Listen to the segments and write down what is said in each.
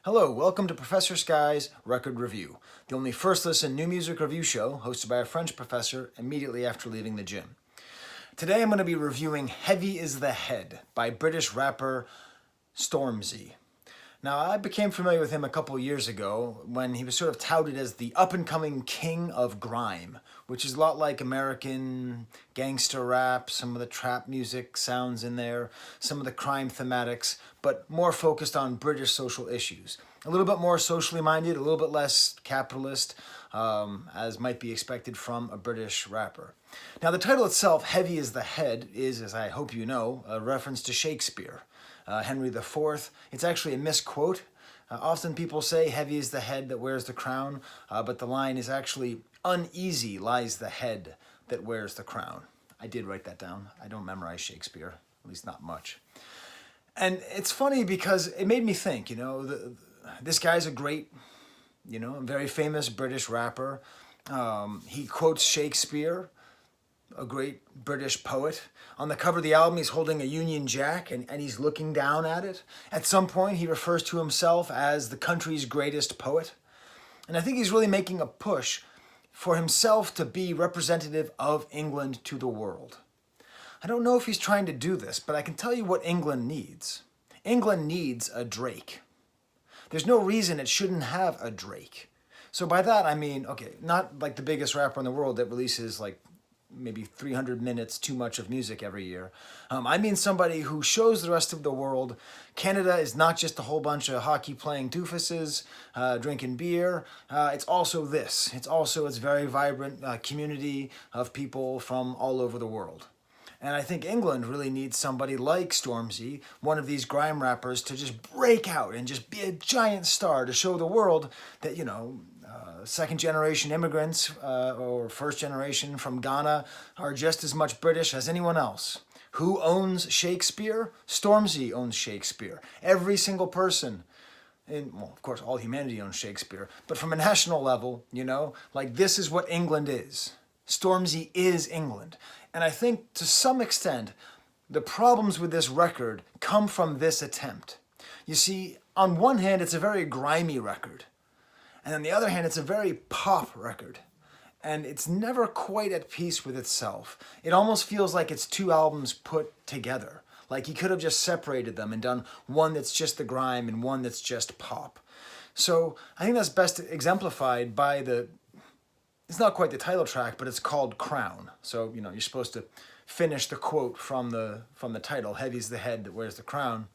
Hello, welcome to Professor Skye's Record Review, the only first listen new music review show hosted by a French professor immediately after leaving the gym. Today I'm going to be reviewing Heavy is the Head by British rapper Stomzy. Now, I became familiar with him a couple years ago when he was sort of touted as the up-and-coming king of grime, which is a lot like American gangster rap, some of the trap music sounds in there, some of the crime thematics, but more focused on British social issues. A little bit more socially minded, a little bit less capitalist, as might be expected from a British rapper. Now, the title itself, Heavy is the Head, is, as I hope you know, a reference to Shakespeare. Henry IV. It's actually a misquote. Often people say heavy is the head that wears the crown, but the line is actually uneasy lies the head that wears the crown. I did write that down. I don't memorize Shakespeare, at least not much. And it's funny because it made me think, this guy's a great, very famous British rapper. He quotes Shakespeare, a great British poet. On the cover of the album, he's holding a Union Jack and he's looking down at it. At some point, he refers to himself as the country's greatest poet. And I think he's really making a push for himself to be representative of England to the world. I don't know if he's trying to do this, but I can tell you what England needs. England needs a Drake. There's no reason it shouldn't have a Drake. So by that, I mean, okay, not like the biggest rapper in the world that releases like maybe 300 minutes too much of music every year. I mean somebody who shows the rest of the world Canada is not just a whole bunch of hockey-playing doofuses drinking beer. It's also this. It's also its very vibrant community of people from all over the world. And I think England really needs somebody like Stomzy, one of these grime rappers, to just break out and just be a giant star to show the world that, second-generation immigrants or first-generation from Ghana are just as much British as anyone else. Who owns Shakespeare? Stomzy owns Shakespeare. Every single person. Of course, all humanity owns Shakespeare. But from a national level, this is what England is. Stomzy is England. And I think, to some extent, the problems with this record come from this attempt. You see, on one hand, it's a very grimy record. And on the other hand, it's a very pop record. And it's never quite at peace with itself. It almost feels like it's two albums put together. Like he could have just separated them and done one that's just the grime and one that's just pop. So I think that's best exemplified by it's not quite the title track, but it's called Crown. So, you're supposed to finish the quote from the title, Heavy's the Head that wears the crown.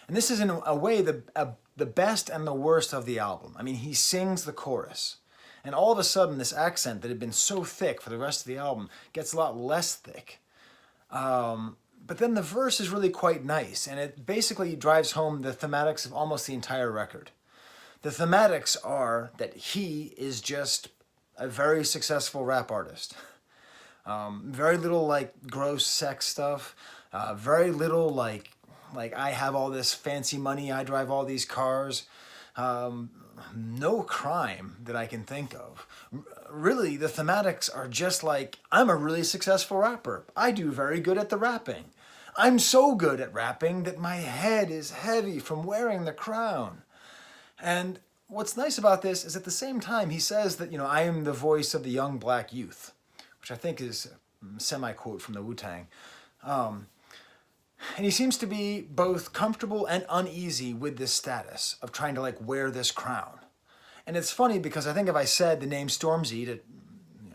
And this is in a way the best and the worst of the album. I mean, he sings the chorus. And all of a sudden, this accent that had been so thick for the rest of the album gets a lot less thick. But then the verse is really quite nice, and it basically drives home the thematics of almost the entire record. The thematics are that he is just a very successful rap artist. Very little, gross sex stuff. Very little, like I have all this fancy money, I drive all these cars. No crime that I can think of. Really, the thematics are just like, I'm a really successful rapper. I do very good at the rapping. I'm so good at rapping that my head is heavy from wearing the crown. And what's nice about this is at the same time, he says that, I am the voice of the young black youth, which I think is a semi-quote from the Wu-Tang. And he seems to be both comfortable and uneasy with this status of trying to wear this crown. And it's funny because I think if I said the name Stomzy to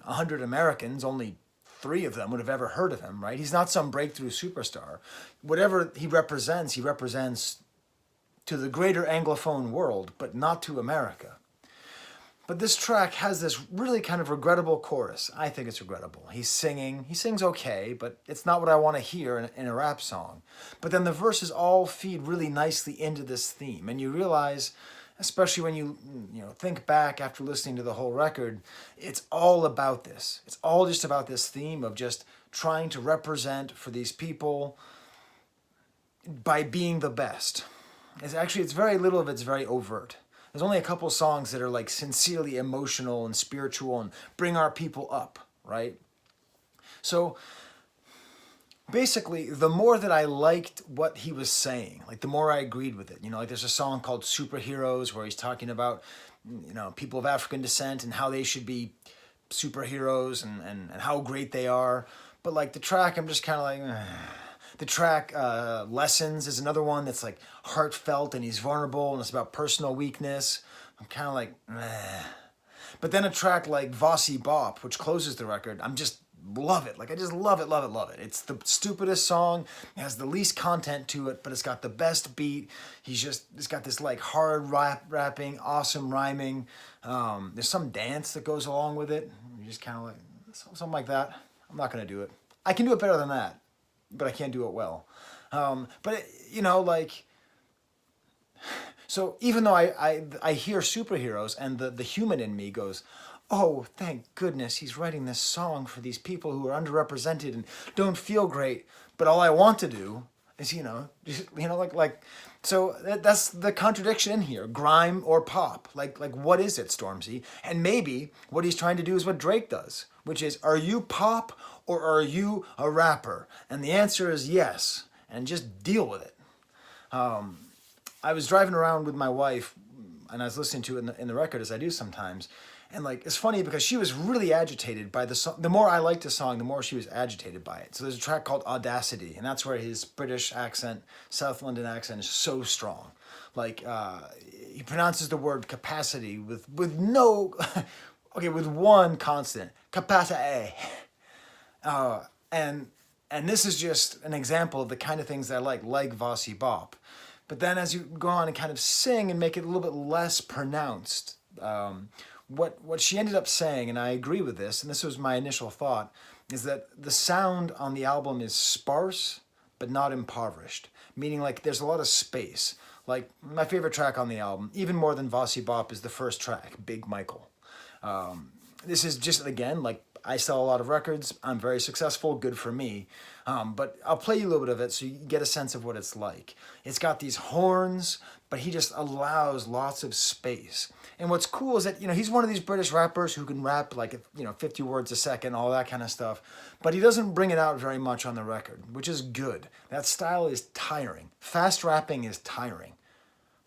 100 Americans, only 3 of them would have ever heard of him, right? He's not some breakthrough superstar. Whatever he represents to the greater Anglophone world, but not to America. But this track has this really kind of regrettable chorus. I think it's regrettable. He sings okay, but it's not what I want to hear in a rap song. But then the verses all feed really nicely into this theme. And you realize, especially when you think back after listening to the whole record, it's all about this. It's all just about this theme of just trying to represent for these people by being the best. It's very little of it's very overt. There's only a couple songs that are sincerely emotional and spiritual and bring our people up, right? So basically, the more that I liked what he was saying, like the more I agreed with it. You know, like there's a song called Superheroes where he's talking about, you know, people of African descent and how they should be superheroes and how great they are. But like the track, I'm just kind of like, the track Lessons is another one that's like heartfelt and he's vulnerable and it's about personal weakness. I'm kind of like, meh. But then a track like Vossi Bop, which closes the record, I'm just love it. Like I just love it, love it, love it. It's the stupidest song. It has the least content to it, but it's got the best beat. It's got this like hard rapping, awesome rhyming. There's some dance that goes along with it. You're just kind of like something like that. I'm not gonna do it. I can do it better than that, but I can't do it well. You know, like. So even though I hear superheroes and the human in me goes, oh, thank goodness he's writing this song for these people who are underrepresented and don't feel great. But all I want to do is, so that's the contradiction in here, grime or pop. Like what is it, Stormzy? And maybe what he's trying to do is what Drake does, which is, are you pop or are you a rapper? And the answer is yes, and just deal with it. I was driving around with my wife, and I was listening to it in the record, as I do sometimes. And like, it's funny because she was really agitated by the song. The more I liked the song, the more she was agitated by it. So there's a track called Audacity, and that's where his British accent, South London accent, is so strong. Like, he pronounces the word capacity with no, okay, with one consonant, capacity. And this is just an example of the kind of things that I like Vossi Bop. But then as you go on and kind of sing and make it a little bit less pronounced, what she ended up saying, and I agree with this, and this was my initial thought, is that the sound on the album is sparse, but not impoverished. Meaning like there's a lot of space. Like my favorite track on the album, even more than Vossi Bop, is the first track, Big Michael. This is just, again, like I sell a lot of records. I'm very successful. Good for me. But I'll play you a little bit of it so you get a sense of what it's like. It's got these horns, but he just allows lots of space. And what's cool is that, he's one of these British rappers who can rap like, 50 words a second, all that kind of stuff. But he doesn't bring it out very much on the record, which is good. That style is tiring. Fast rapping is tiring.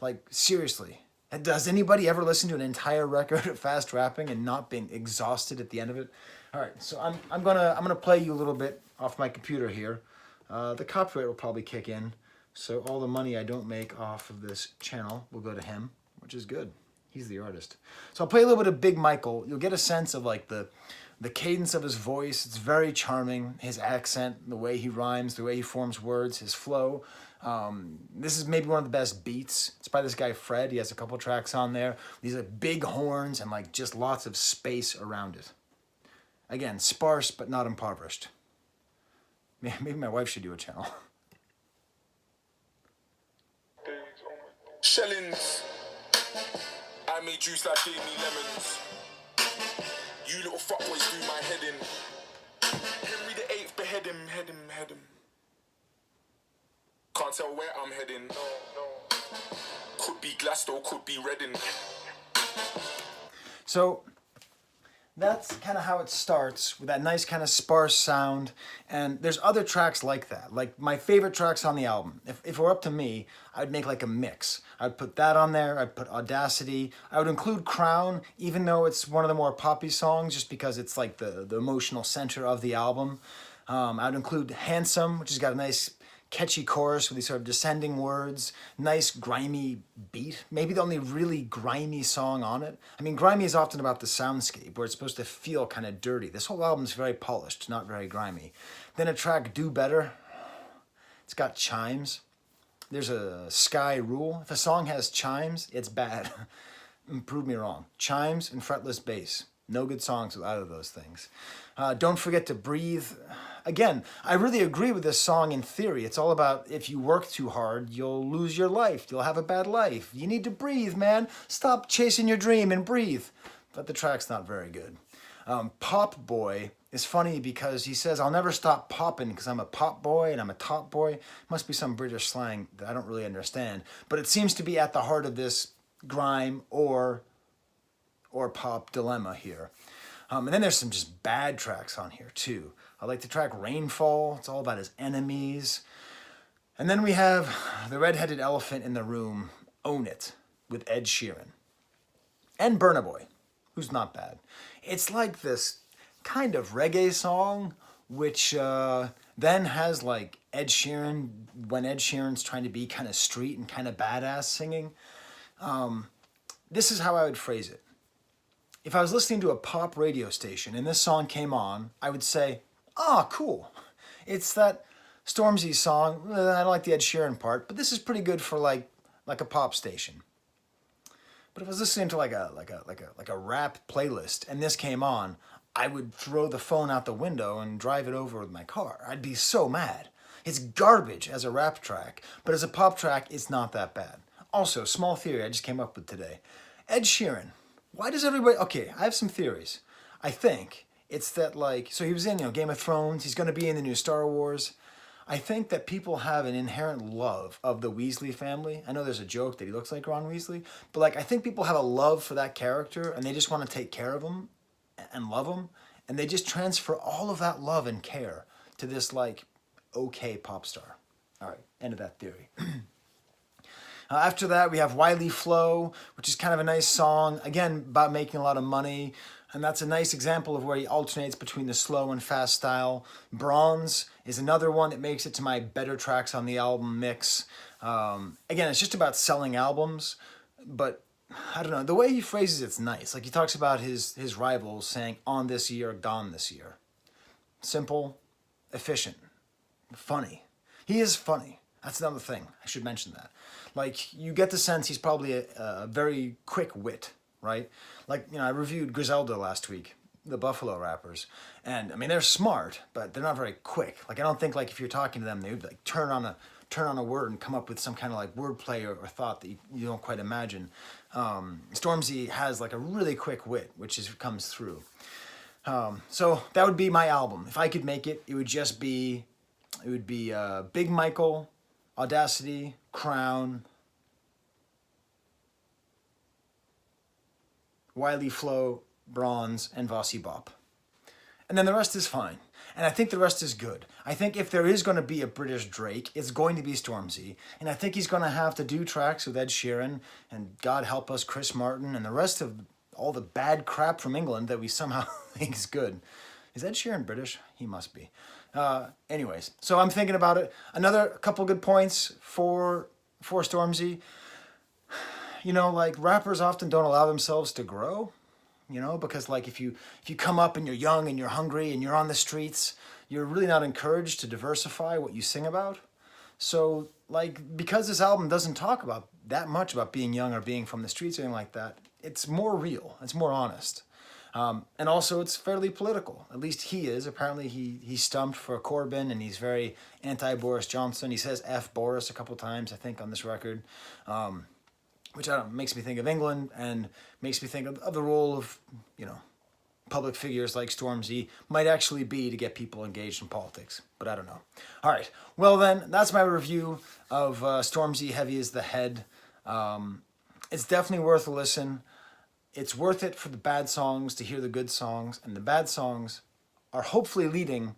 Like, seriously. Does anybody ever listen to an entire record of fast rapping and not being exhausted at the end of it? All right, so I'm gonna play you a little bit off my computer here. The copyright will probably kick in, so all the money I don't make off of this channel will go to him, which is good. He's the artist. So I'll play a little bit of Big Michael. You'll get a sense of like the cadence of his voice. It's very charming. His accent, the way he rhymes, the way he forms words, his flow. This is maybe one of the best beats. It's by this guy Fred. He has a couple tracks on there. These are big horns and like just lots of space around it. Again, sparse but not impoverished. Maybe my wife should do a channel. Shellings. I made juice like gave me lemons. You little fuckboys do my head in. Henry the VIII, behead him, head him, head him. Can't tell where I'm heading. No. Could be Glasgow, could be Reading. So that's kind of how it starts, with that nice kind of sparse sound. And there's other tracks like that. Like my favorite tracks on the album. If it were up to me, I'd make like a mix. I'd put that on there. I'd put Audacity. I would include Crown, even though it's one of the more poppy songs, just because it's like the emotional center of the album. I'd include Handsome, which has got a nice catchy chorus with these sort of descending words, nice grimy beat, maybe the only really grimy song on it. I mean, grimy is often about the soundscape, where it's supposed to feel kind of dirty. This whole album's very polished, not very grimy. Then a track, Do Better. It's got chimes. There's a Skye rule. If a song has chimes, it's bad. Prove me wrong. Chimes and fretless bass. No good songs with either of those things. Don't Forget to Breathe. Again, I really agree with this song in theory. It's all about if you work too hard, you'll lose your life. You'll have a bad life. You need to breathe, man. Stop chasing your dream and breathe. But the track's not very good. Pop Boy is funny because he says, I'll never stop popping because I'm a pop boy and I'm a top boy. Must be some British slang that I don't really understand. But it seems to be at the heart of this grime or pop dilemma here. And then there's some just bad tracks on here too. I like the track Rainfall. It's all about his enemies. And then we have the redheaded elephant in the room, Own It, with Ed Sheeran. And Burna Boy, who's not bad. It's like this kind of reggae song, which then has like Ed Sheeran, when Ed Sheeran's trying to be kind of street and kind of badass singing. This is how I would phrase it. If I was listening to a pop radio station and this song came on, I would say, oh, cool. It's that Stormzy song. I don't like the Ed Sheeran part, but this is pretty good for like a pop station. But if I was listening to like a rap playlist and this came on, I would throw the phone out the window and drive it over with my car. I'd be so mad. It's garbage as a rap track, but as a pop track, it's not that bad. Also, small theory I just came up with today. Ed Sheeran. Why does everybody... Okay, I have some theories. I think it's that like... So he was in, Game of Thrones. He's going to be in the new Star Wars. I think that people have an inherent love of the Weasley family. I know there's a joke that he looks like Ron Weasley, but like I think people have a love for that character and they just want to take care of him and love him, and they just transfer all of that love and care to this like okay pop star. All right, end of that theory. After that, we have Wiley Flow, which is kind of a nice song, again, about making a lot of money. And that's a nice example of where he alternates between the slow and fast style. Bronze is another one that makes it to my better tracks on the album mix. Again, it's just about selling albums, but I don't know. The way he phrases it's nice. Like he talks about his rivals saying, on this year, gone this year. Simple, efficient, funny. He is funny. That's another thing. I should mention that. Like, you get the sense he's probably a very quick wit, right? Like, I reviewed Griselda last week, the Buffalo rappers. And, I mean, they're smart, but they're not very quick. Like, I don't think, like, if you're talking to them, they would, like, turn on a word and come up with some kind of, like, wordplay or thought that you don't quite imagine. Stormzy has, like, a really quick wit, which comes through. So that would be my album. If I could make it, it would be Big Michael, Audacity, Crown, Wiley Flow, Bronze, and Vossi Bop. And then the rest is fine. And I think the rest is good. I think if there is going to be a British Drake, it's going to be Stormzy. And I think he's going to have to do tracks with Ed Sheeran and God help us, Chris Martin, and the rest of all the bad crap from England that we somehow think is good. Is Ed Sheeran British? He must be. Anyways, so I'm thinking about it. Another couple good points for Stormzy. Like rappers often don't allow themselves to grow, because like if you come up and you're young and you're hungry and you're on the streets, you're really not encouraged to diversify what you sing about. So like, because this album doesn't talk about that much about being young or being from the streets or anything like that, it's more real, it's more honest. And also it's fairly political. At least he is. Apparently he stumped for Corbyn and he's very anti-Boris Johnson. He says F Boris a couple times, I think, on this record. Which makes me think of England and makes me think of the role of, public figures like Stormzy might actually be to get people engaged in politics. But I don't know. All right. Well then, that's my review of Stormzy, Heavy is the Head. It's definitely worth a listen. It's worth it for the bad songs to hear the good songs, and the bad songs are hopefully leading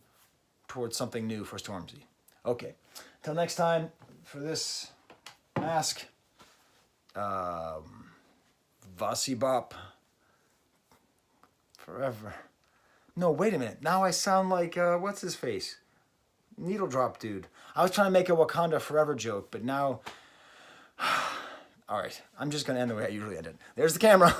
towards something new for Stormzy. Okay, until next time, for this mask, Vossi Bop, forever. No, wait a minute. Now I sound like, what's his face? Needle Drop Dude. I was trying to make a Wakanda Forever joke, but now... All right, I'm just going to end the way I usually end it. There's the camera.